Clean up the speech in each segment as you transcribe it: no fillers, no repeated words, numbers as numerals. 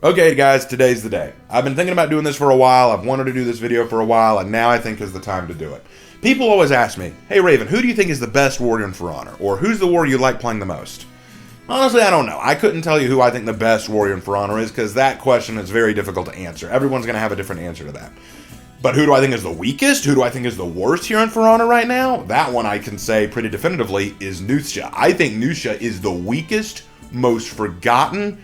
Okay guys, today's the day. I've been thinking about doing this for a while, I've wanted to do this video for a while, and now I think is the time to do it. People always ask me, hey Raven, who do you think is the best warrior in For Honor? Or who's the warrior you like playing the most? Honestly, I don't know. I couldn't tell you who I think the best warrior in For Honor is, because that question is very difficult to answer. Everyone's going to have a different answer to that. But who do I think is the weakest? Who do I think is the worst here in For Honor right now? That one I can say pretty definitively is Nuxia. I think Nuxia is the weakest, most forgotten,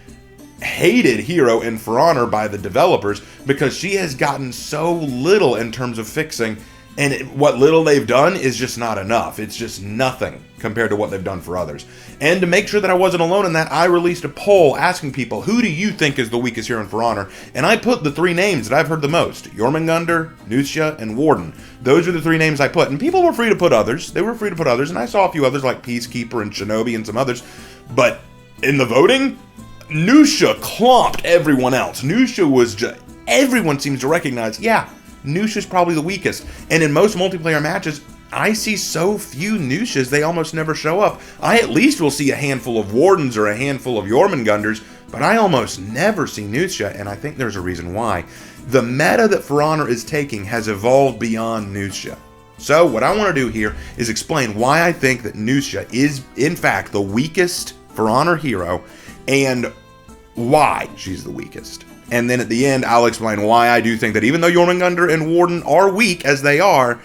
hated hero in For Honor by the developers because she has gotten so little in terms of fixing, and what little they've done is just not enough. It's just nothing compared to what they've done for others. And to make sure that I wasn't alone in that, I released a poll asking people, who do you think is the weakest hero in For Honor? And I put the three names that I've heard the most: Jorm and Warden, Nuxia, and Warden. Those are the three names I put, and people were free to put others. They were free to put others, and I saw a few others like Peacekeeper and Shinobi and some others. But in the voting, Nuxia clomped everyone else. Nuxia was just, everyone seems to recognize, yeah, Nuxia's probably the weakest. And in most multiplayer matches, I see so few Nuxias, they almost never show up. I at least will see a handful of Wardens or a handful of Jormungandrs, but I almost never see Nuxia, and I think there's a reason why. The meta that For Honor is taking has evolved beyond Nuxia. So what I want to do here is explain why I think that Nuxia is, in fact, the weakest For Honor hero, and why she's the weakest. And then at the end, I'll explain why I do think that even though Jormungandr and Warden are weak as they are,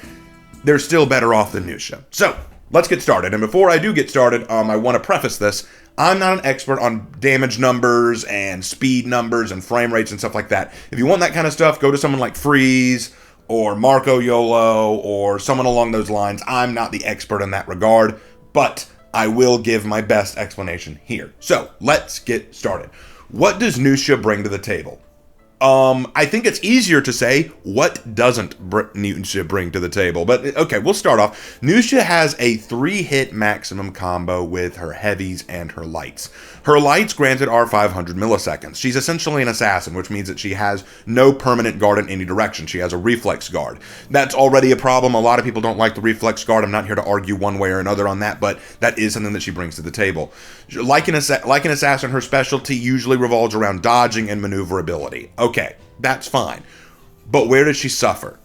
they're still better off than Nuxia. So, let's get started. And before I do get started, I want to preface this. I'm not an expert on damage numbers and speed numbers and frame rates and stuff like that. If you want that kind of stuff, go to someone like Freeze or Marco YOLO or someone along those lines. I'm not the expert in that regard, but I will give my best explanation here. So, let's get started. What does Nuxia bring to the table? I think it's easier to say, what doesn't Nuxia bring to the table? But, okay, we'll start off. Nuxia has a 3-hit maximum combo with her heavies and her lights. Her lights, granted, are 500 milliseconds. She's essentially an assassin, which means that she has no permanent guard in any direction. She has a reflex guard. That's already a problem. A lot of people don't like the reflex guard. I'm not here to argue one way or another on that, but that is something that she brings to the table. Like an assassin, her specialty usually revolves around dodging and maneuverability. Okay, that's fine. But where does she suffer?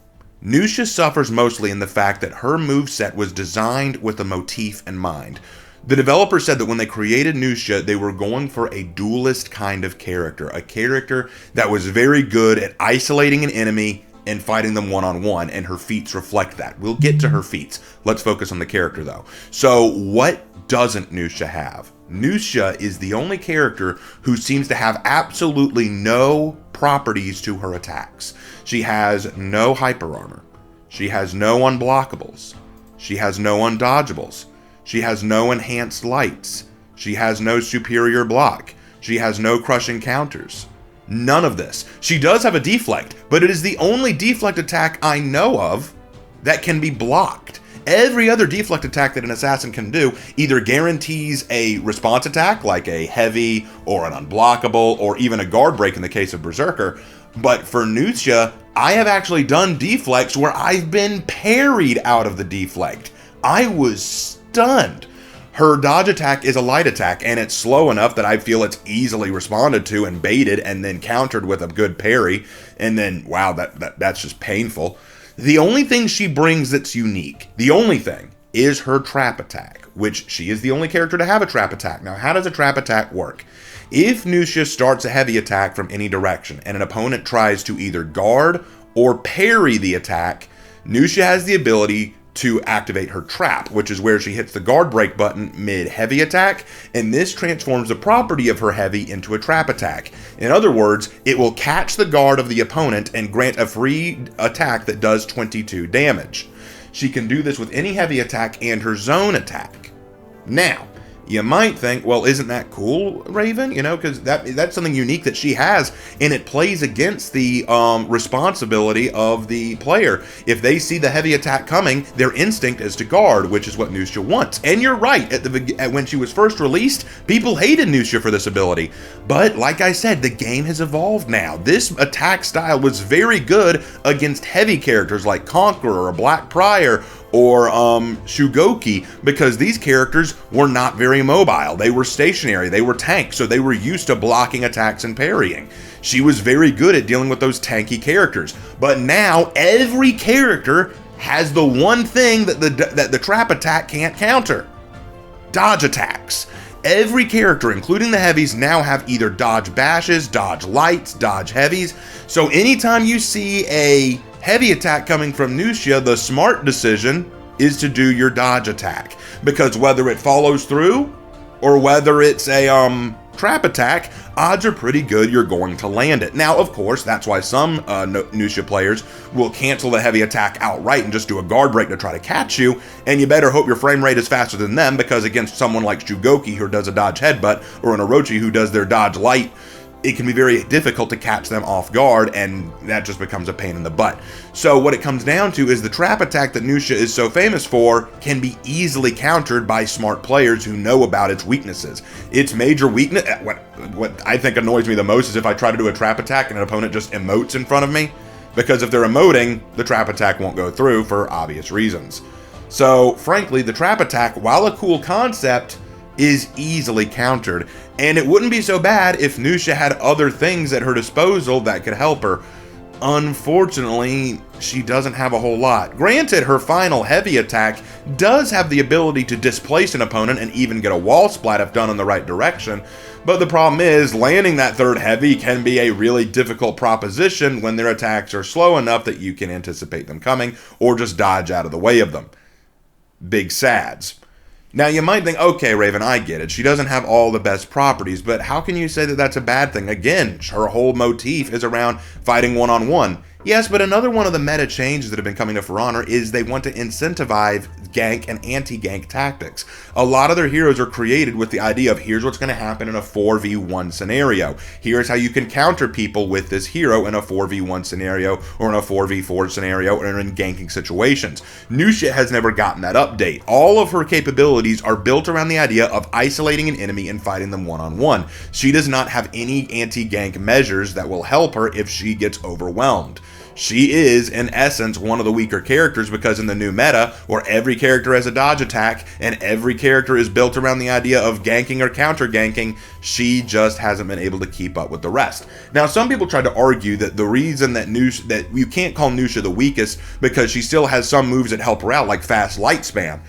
Nuxia suffers mostly in the fact that her moveset was designed with a motif in mind. The developer said that when they created Nuxia, they were going for a duelist kind of character. A character that was very good at isolating an enemy and fighting them one-on-one, and her feats reflect that. We'll get to her feats. Let's focus on the character, though. So, what doesn't Nuxia have? Nuxia is the only character who seems to have absolutely no properties to her attacks. She has no hyperarmor. She has no unblockables. She has no undodgables. She has no enhanced lights. She has no superior block. She has no crushing counters. None of this. She does have a deflect, but it is the only deflect attack I know of that can be blocked. Every other deflect attack that an assassin can do either guarantees a response attack, like a heavy or an unblockable, or even a guard break in the case of Berserker. But for Nuxia, I have actually done deflects where I've been parried out of the deflect. I was stunned. Her dodge attack is a light attack, and it's slow enough that I feel it's easily responded to and baited and then countered with a good parry. And then, wow, that's just painful. The only thing she brings that's unique, the only thing, is her trap attack, which she is the only character to have a trap attack. Now, how does a trap attack work? If Nuxia starts a heavy attack from any direction and an opponent tries to either guard or parry the attack, Nuxia has the ability to activate her trap, which is where she hits the guard break button mid-heavy attack, and this transforms the property of her heavy into a trap attack. In other words, it will catch the guard of the opponent and grant a free attack that does 22 damage. She can do this with any heavy attack and her zone attack. Now, you might think, well, isn't that cool, Raven? You know, because that's something unique that she has, and it plays against the responsibility of the player. If they see the heavy attack coming, their instinct is to guard, which is what Nuxia wants. And you're right, when she was first released, people hated Nuxia for this ability. But, like I said, the game has evolved now. This attack style was very good against heavy characters like Conqueror or Black Prior or Shugoki, because these characters were not very mobile. They were stationary, they were tanks, so they were used to blocking attacks and parrying. She was very good at dealing with those tanky characters. But now every character has the one thing that the trap attack can't counter: dodge attacks. Every character, including the heavies, now have either dodge bashes, dodge lights, dodge heavies. So anytime you see a heavy attack coming from Nuxia, the smart decision is to do your dodge attack, because whether it follows through or whether it's a trap attack, odds are pretty good you're going to land it. Now, of course, that's why some Nuxia players will cancel the heavy attack outright and just do a guard break to try to catch you, and you better hope your frame rate is faster than them, because against someone like Jugoki who does a dodge headbutt, or an Orochi who does their dodge light, it can be very difficult to catch them off guard, and that just becomes a pain in the butt. So what it comes down to is the trap attack that Nuxia is so famous for can be easily countered by smart players who know about its weaknesses. Its major weakness, what I think annoys me the most, is if I try to do a trap attack and an opponent just emotes in front of me, because if they're emoting, the trap attack won't go through for obvious reasons. So frankly, the trap attack, while a cool concept, is easily countered, and it wouldn't be so bad if Nuxia had other things at her disposal that could help her. Unfortunately, she doesn't have a whole lot. Granted, her final heavy attack does have the ability to displace an opponent and even get a wall splat if done in the right direction, but the problem is landing that third heavy can be a really difficult proposition when their attacks are slow enough that you can anticipate them coming or just dodge out of the way of them. Big sads. Now, you might think, okay, Raven, I get it. She doesn't have all the best properties, but how can you say that that's a bad thing? Again, her whole motif is around fighting one-on-one. Yes, but another one of the meta changes that have been coming to For Honor is they want to incentivize gank and anti-gank tactics. A lot of their heroes are created with the idea of here's what's going to happen in a 4v1 scenario. Here's how you can counter people with this hero in a 4v1 scenario, or in a 4v4 scenario, or in ganking situations. Nuxia has never gotten that update. All of her capabilities are built around the idea of isolating an enemy and fighting them one-on-one. She does not have any anti-gank measures that will help her if she gets overwhelmed. She is, in essence, one of the weaker characters, because in the new meta, where every character has a dodge attack, and every character is built around the idea of ganking or counter-ganking, she just hasn't been able to keep up with the rest. Now, some people try to argue that the reason that you can't call Nuxia the weakest, because she still has some moves that help her out, like fast light spam.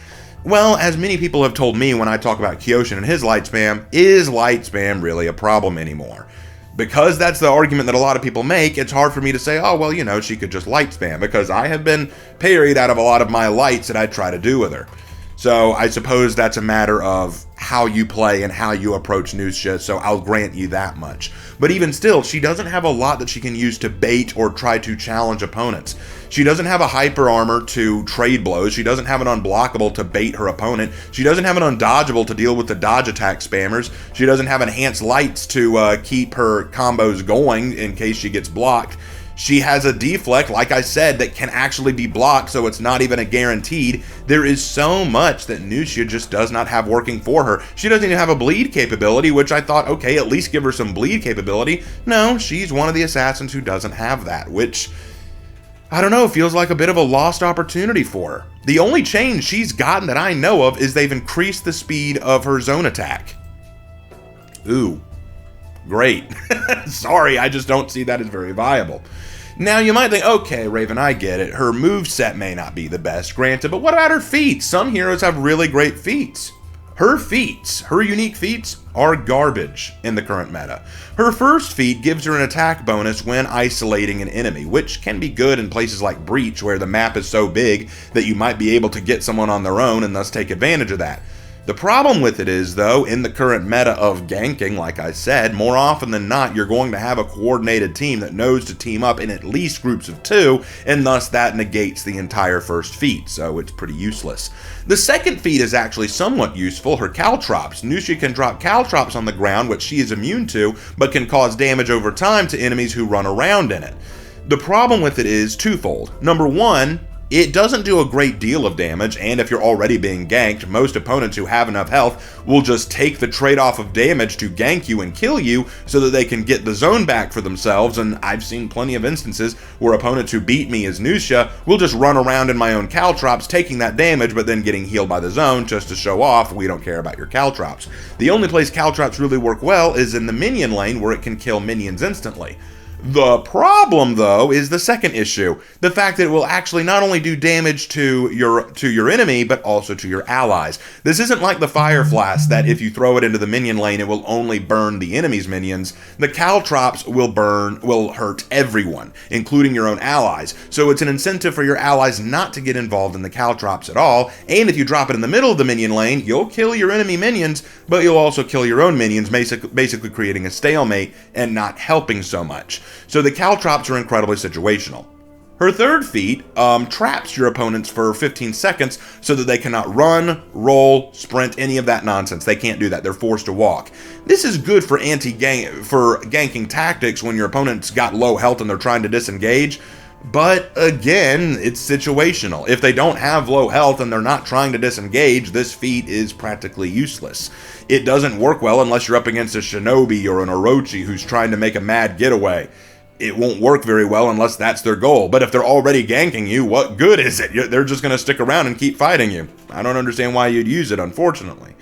Well, as many people have told me when I talk about Kyoshin and his light spam, is light spam really a problem anymore? Because that's the argument that a lot of people make, it's hard for me to say, oh, well, you know, she could just light spam, because I have been parried out of a lot of my lights that I try to do with her. So I suppose that's a matter of how you play and how you approach Nuxia, so I'll grant you that much. But even still, she doesn't have a lot that she can use to bait or try to challenge opponents. She doesn't have a hyper armor to trade blows. She doesn't have an unblockable to bait her opponent. She doesn't have an undodgeable to deal with the dodge attack spammers. She doesn't have enhanced lights to keep her combos going in case she gets blocked. She has a deflect, like I said, that can actually be blocked, so it's not even a guaranteed. There is so much that Nuxia just does not have working for her. She doesn't even have a bleed capability, which I thought, okay, at least give her some bleed capability. No, she's one of the assassins who doesn't have that, which, I don't know, feels like a bit of a lost opportunity for her. The only change she's gotten that I know of is they've increased the speed of her zone attack. Ooh, great. Sorry, I just don't see that as very viable. Now, you might think, okay, Raven, I get it. Her moveset may not be the best, granted, but what about her feats? Some heroes have really great feats. Her feats, her unique feats, are garbage in the current meta. Her first feat gives her an attack bonus when isolating an enemy, which can be good in places like Breach, where the map is so big that you might be able to get someone on their own and thus take advantage of that. The problem with it is, though, in the current meta of ganking, like I said, more often than not, you're going to have a coordinated team that knows to team up in at least groups of 2, and thus that negates the entire first feat, so it's pretty useless. The second feat is actually somewhat useful, her caltrops. Nuxia can drop caltrops on the ground, which she is immune to, but can cause damage over time to enemies who run around in it. The problem with it is twofold. Number one, It doesn't do a great deal of damage, and if you're already being ganked, most opponents who have enough health will just take the trade-off of damage to gank you and kill you so that they can get the zone back for themselves, and I've seen plenty of instances where opponents who beat me as Nuxia will just run around in my own caltrops taking that damage but then getting healed by the zone just to show off we don't care about your caltrops. The only place caltrops really work well is in the minion lane where it can kill minions instantly. The problem, though, is the second issue. The fact that it will actually not only do damage to your enemy, but also to your allies. This isn't like the Fire Flask that if you throw it into the minion lane, it will only burn the enemy's minions. The caltrops will hurt everyone, including your own allies. So it's an incentive for your allies not to get involved in the caltrops at all, and if you drop it in the middle of the minion lane, you'll kill your enemy minions, but you'll also kill your own minions, basically creating a stalemate and not helping so much. So the caltrops are incredibly situational. Her third feat traps your opponents for 15 seconds so that they cannot run, roll, sprint, any of that nonsense. They can't do that. They're forced to walk. This is good for ganking tactics when your opponent's got low health and they're trying to disengage. But again, it's situational. If they don't have low health and they're not trying to disengage, this feat is practically useless. It doesn't work well unless you're up against a shinobi or an orochi who's trying to make a mad getaway. It won't work very well unless that's their goal. But if they're already ganking you, what good is it? They're just going to stick around and keep fighting you. I don't understand why you'd use it, unfortunately.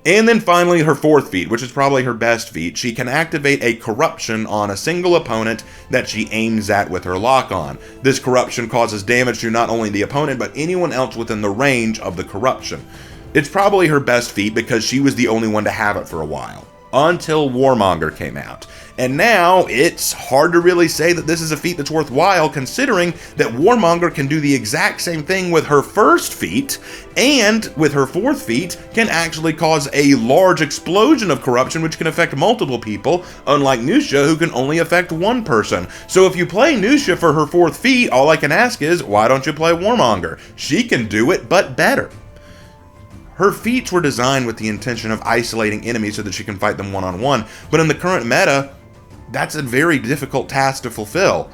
And then finally, her fourth feat, which is probably her best feat. She can activate a corruption on a single opponent that she aims at with her lock-on. This corruption causes damage to not only the opponent, but anyone else within the range of the corruption. It's probably her best feat because she was the only one to have it for a while, until Warmonger came out. And now, it's hard to really say that this is a feat that's worthwhile, considering that Warmonger can do the exact same thing with her first feat, and with her fourth feat, can actually cause a large explosion of corruption which can affect multiple people, unlike Nuxia, who can only affect one person. So if you play Nuxia for her fourth feat, all I can ask is, why don't you play Warmonger? She can do it, but better. Her feats were designed with the intention of isolating enemies so that she can fight them one-on-one, but in the current meta, that's a very difficult task to fulfill.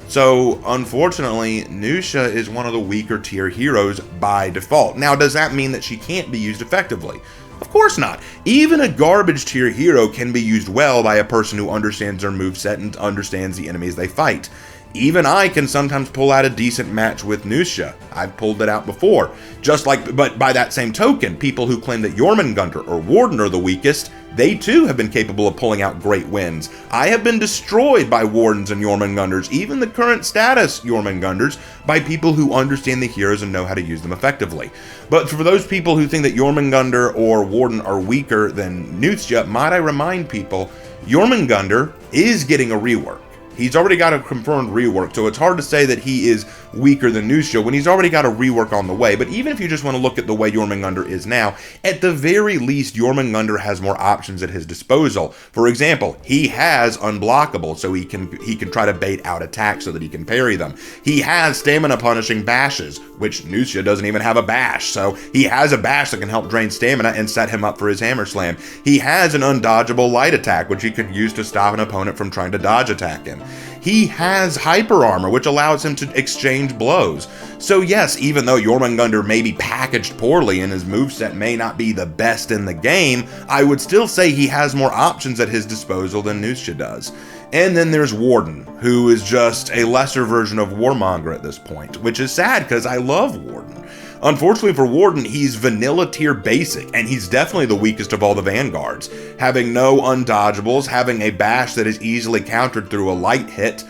So, unfortunately, Nuxia is one of the weaker tier heroes by default. Now, does that mean that she can't be used effectively? Of course not. Even a garbage tier hero can be used well by a person who understands their moveset and understands the enemies they fight. Even I can sometimes pull out a decent match with Nuxia. I've pulled it out before. But by that same token, people who claim that Jorm and Warden are the weakest, they too have been capable of pulling out great wins. I have been destroyed by Wardens and Jorm and even the current status Jorm and by people who understand the heroes and know how to use them effectively. But for those people who think that Jorm and or Warden are weaker than Nuxia, might I remind people, Jorm and is getting a rework. He's already got a confirmed rework, so it's hard to say that he is weaker than Nuxia when he's already got a rework on the way. But even if you just want to look at the way Jorm and is now, at the very least, Jorm and has more options at his disposal. For example, he has unblockable, so he can try to bait out attacks so that he can parry them. He has stamina punishing bashes, which Nuxia doesn't even have a bash, so he has a bash that can help drain stamina and set him up for his hammer slam. He has an undodgeable light attack, which he can use to stop an opponent from trying to dodge attack him. He has hyperarmor, which allows him to exchange blows. So yes, even though Jorm and may be packaged poorly and his moveset may not be the best in the game, I would still say he has more options at his disposal than Nuxia does. And then there's Warden, who is just a lesser version of Warmonger at this point, which is sad because I love Warden. Unfortunately for Warden, he's vanilla tier basic, and he's definitely the weakest of all the vanguards. Having no undodgables, having a bash that is easily countered through a light hit,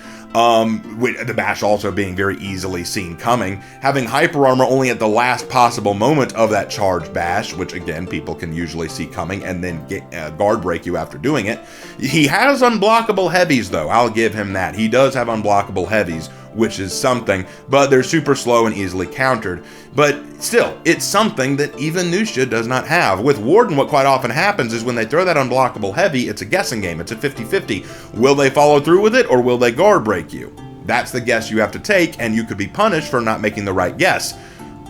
with the bash also being very easily seen coming, having hyperarmor only at the last possible moment of that charged bash, which again, people can usually see coming and then guard break you after doing it. He has unblockable heavies though, I'll give him that. He does have unblockable heavies, which is something, but they're super slow and easily countered. But still, it's something that even Nuxia does not have. With Warden, what quite often happens is when they throw that unblockable heavy, it's a guessing game. It's a 50-50. Will they follow through with it, or will they guard break you? That's the guess you have to take, and you could be punished for not making the right guess.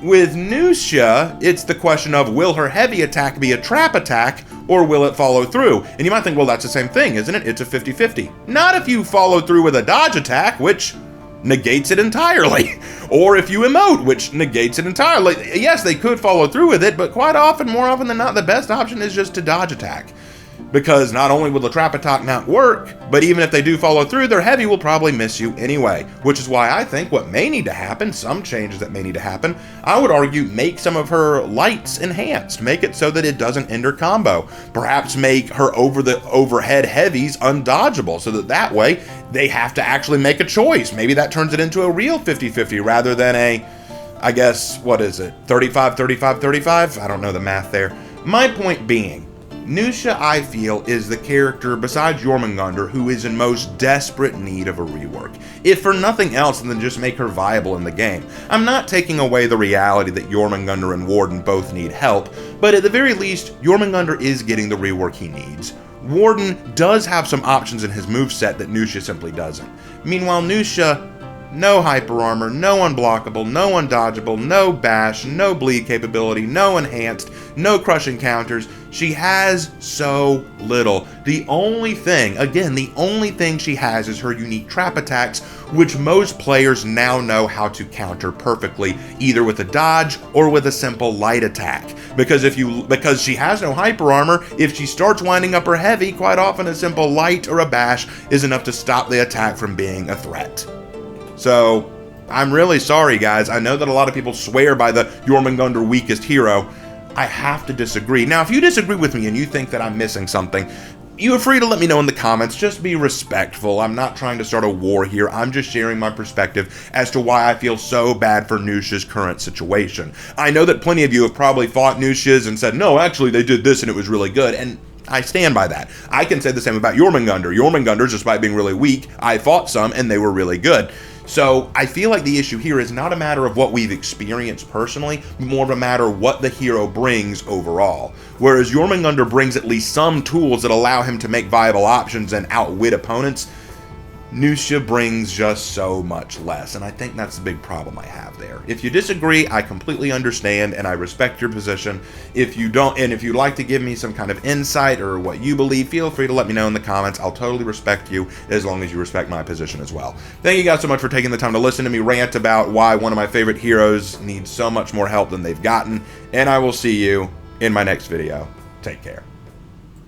With Nuxia, it's the question of, will her heavy attack be a trap attack, or will it follow through? And you might think, well, that's the same thing, isn't it? It's a 50-50. Not if you follow through with a dodge attack, which negates it entirely. Or if you emote, which negates it entirely. Yes, they could follow through with it, but quite often, more often than not, the best option is just to dodge attack. Because not only will the trap attack not work, but even if they do follow through, their heavy will probably miss you anyway. Which is why I think what may need to happen, some changes that may need to happen, I would argue make some of her lights enhanced. Make it so that it doesn't ender combo. Perhaps make her overhead heavies undodgeable, so that way they have to actually make a choice. Maybe that turns it into a real 50-50 rather than a, I guess, what is it, 35-35-35? I don't know the math there. My point being, Nuxia, I feel, is the character besides Jormungandr who is in most desperate need of a rework, if for nothing else than just make her viable in the game. I'm not taking away the reality that Jormungandr and Warden both need help, but at the very least, Jormungandr is getting the rework he needs. Warden does have some options in his moveset that Nuxia simply doesn't. Meanwhile, Nuxia, no hyperarmor, no unblockable, no undodgeable, no bash, no bleed capability, no enhanced, no crushing counters. She has so little. The only thing, again, the only thing she has is her unique trap attacks, which most players now know how to counter perfectly, either with a dodge or with a simple light attack. Because she has no hyperarmor, if she starts winding up her heavy, quite often a simple light or a bash is enough to stop the attack from being a threat. So, I'm really sorry, guys. I know that a lot of people swear by the Jormungandr weakest hero. I have to disagree. Now, if you disagree with me and you think that I'm missing something, you are free to let me know in the comments. Just be respectful. I'm not trying to start a war here. I'm just sharing my perspective as to why I feel so bad for Nuxia's current situation. I know that plenty of you have probably fought Nuxia's and said, no, actually, they did this and it was really good. And I stand by that. I can say the same about Jormungandr. Jormungandr, despite being really weak, I fought some and they were really good. So I feel like the issue here is not a matter of what we've experienced personally, but more of a matter of what the hero brings overall. Whereas Jormungandr brings at least some tools that allow him to make viable options and outwit opponents, Nuxia brings just so much less, and I think that's the big problem I have there. If you disagree, I completely understand, and I respect your position. If you don't, and if you'd like to give me some kind of insight or what you believe, feel free to let me know in the comments. I'll totally respect you, as long as you respect my position as well. Thank you guys so much for taking the time to listen to me rant about why one of my favorite heroes needs so much more help than they've gotten, and I will see you in my next video. Take care.